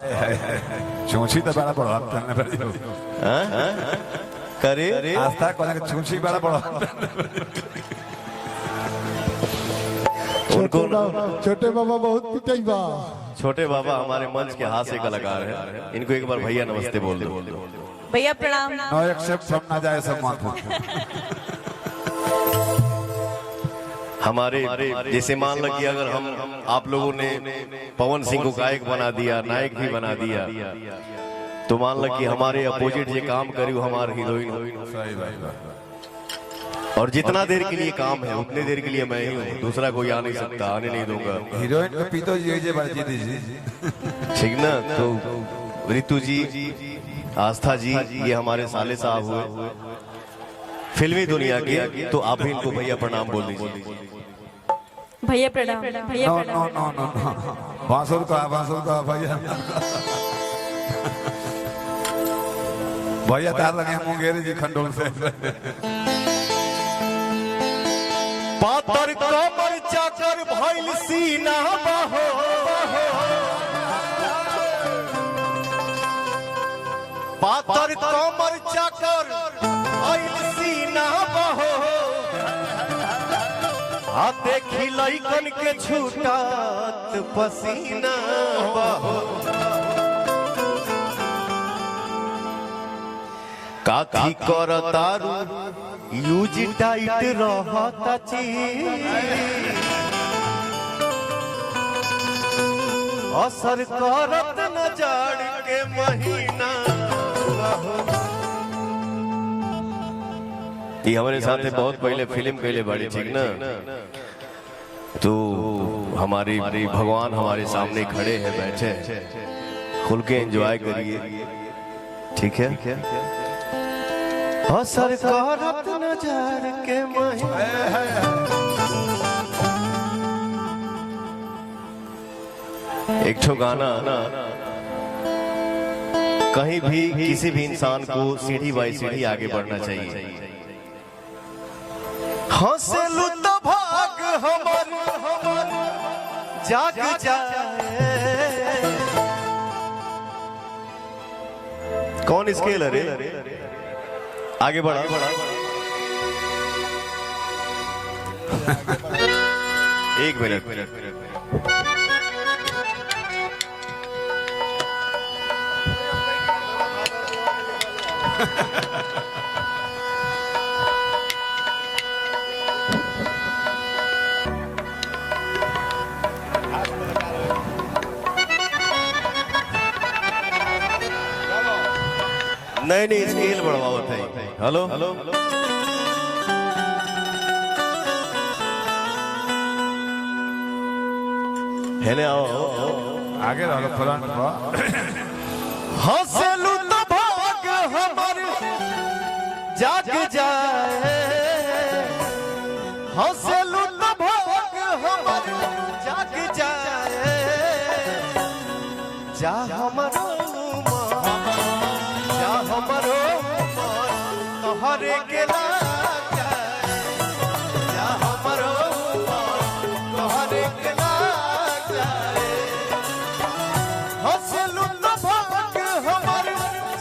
चूंची तो बड़ा बड़ा करे आस्था को चूंची बड़ा बड़ा उनको छोटे बाबा बहुत पिटाई बा। छोटे बाबा हमारे मंच के हास्य कलाकार हैं, इनको एक बार भैया नमस्ते बोल दो। भैया प्रणाम। नो एक्सेप्ट सब ना जाए सब माथा हमारे जैसे मान लो कि अगर हम आप लोगों ने पवन सिंह को गायक बना दिया, नायक भी बना दिया, तो मान लो कि हमारे अपोजिट ये काम करी वो हमारे हीरोइन हो। और जितना देर के लिए काम है उतने देर के लिए मैं ही हूँ, दूसरा कोई आ नहीं सकता, आने नहीं दूंगा। हीरोइन को पीतो जी बरजीती जी ठीक ना। तो रितु जी, आस्था जी, ये हमारे साले साहब हुए फिल्मी दुनिया के, तो आप भी इनको भैया प्रणाम बोल दीजिए। भैया प्रणाम। भैया नो प्रणाम। नो नो नो बांसुर का भैया भैया तार लगे मुंगेरी जी खंडोल से पातर कमर चाकर भइल सीना बहो, पातर कमर चाकर भइल सीना बहो, हाथे खिलैकन के छूटत पसीना बहो। काकी करतारू यूज टाइट रहता ची, असर करत न जाड़ के महीना। ये हमारे साथ बहुत पहले फिल्म पहले बड़ी ठीक ना, तो हमारी भगवान हमारे सामने खड़े हैं, बैठे, खुल के एंजॉय करिए, ठीक है। असर करत नजर के एक ठो गाना कहीं भी किसी भी इंसान को सीढ़ी बाई सीढ़ी आगे बढ़ना चाहिए। हंसलू तो भाग हमर जाग जाए। कौन स्केल है रे? आगे बढ़ा एक मिनट। नहीं स्केल बढ़ाओ थे। हेलो हेलो हेले आओ आगे रहो फ्रंट पर। हंसलू तो भाग हमर जाग जाए, हंसलू तो भाग हमर जाग जाए। जा हमरो हमरो तोहरे के लाग जाए, जा हमरो तोहरे के लाग जाए। हंसलू तो भाग हमर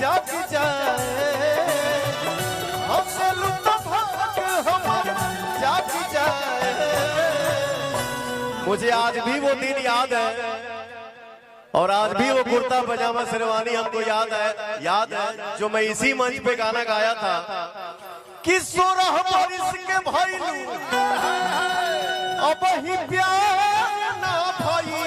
जाग जाए, हंसलू तो भाग हमर जाग जाए। मुझे आज भी वो दिन याद है, और आज भी वो कुर्ता पजामा शेरवानी हमको याद है जो मैं इसी मंच पे गाना गाया था कि 16 बरिस के भइलू अब ही प्यार ना भई।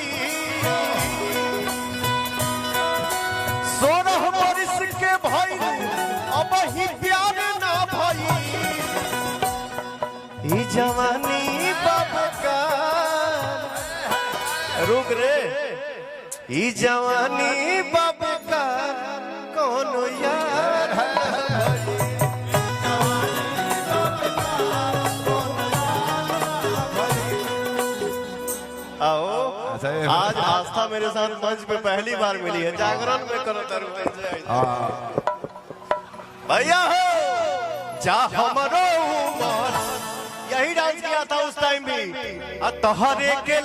16 बरिस के भइलू अब ही प्यार ना भई। ई जवानी बाप का रुक रे, ई जवानी बाबा का कौन यार। आओ आज आस्था मेरे साथ मंच पे पहली बार मिली है, जागरण में करो भैया हो जा हमरो उमर। यही डांस किया था उस टाइम भी। तोहरे के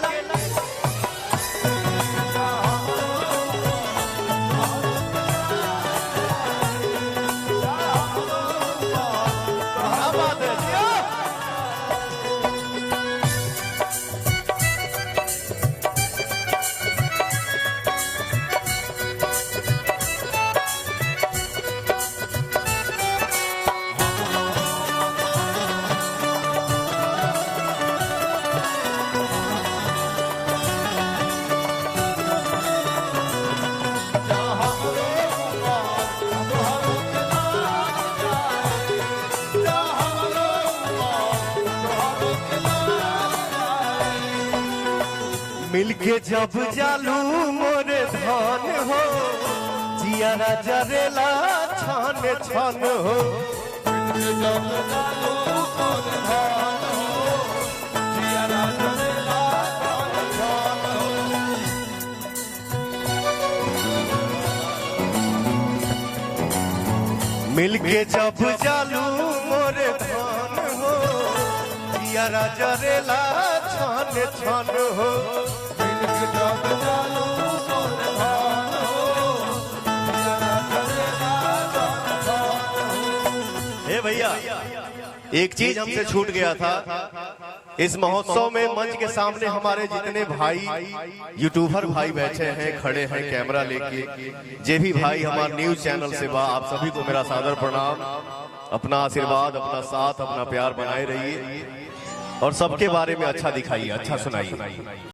मिलके जब जालू मोरे धान हो जियारा जरेला छान छान हो मिलके जब जालू मोरे धान हो जियारा जरेला छान छान हो हे भैया एक चीज हमसे छूट गया था इस महोत्सव में मंच के सामने हमारे जितने भाई यूट्यूबर भाई बैठे हैं खड़े हैं कैमरा लेके जे भी भाई हमारे न्यूज चैनल से बा आप सभी को मेरा सादर प्रणाम अपना आशीर्वाद अपना साथ अपना प्यार बनाए रहिए और सबके बारे में अच्छा दिखाइए अच्छा सुनाइए।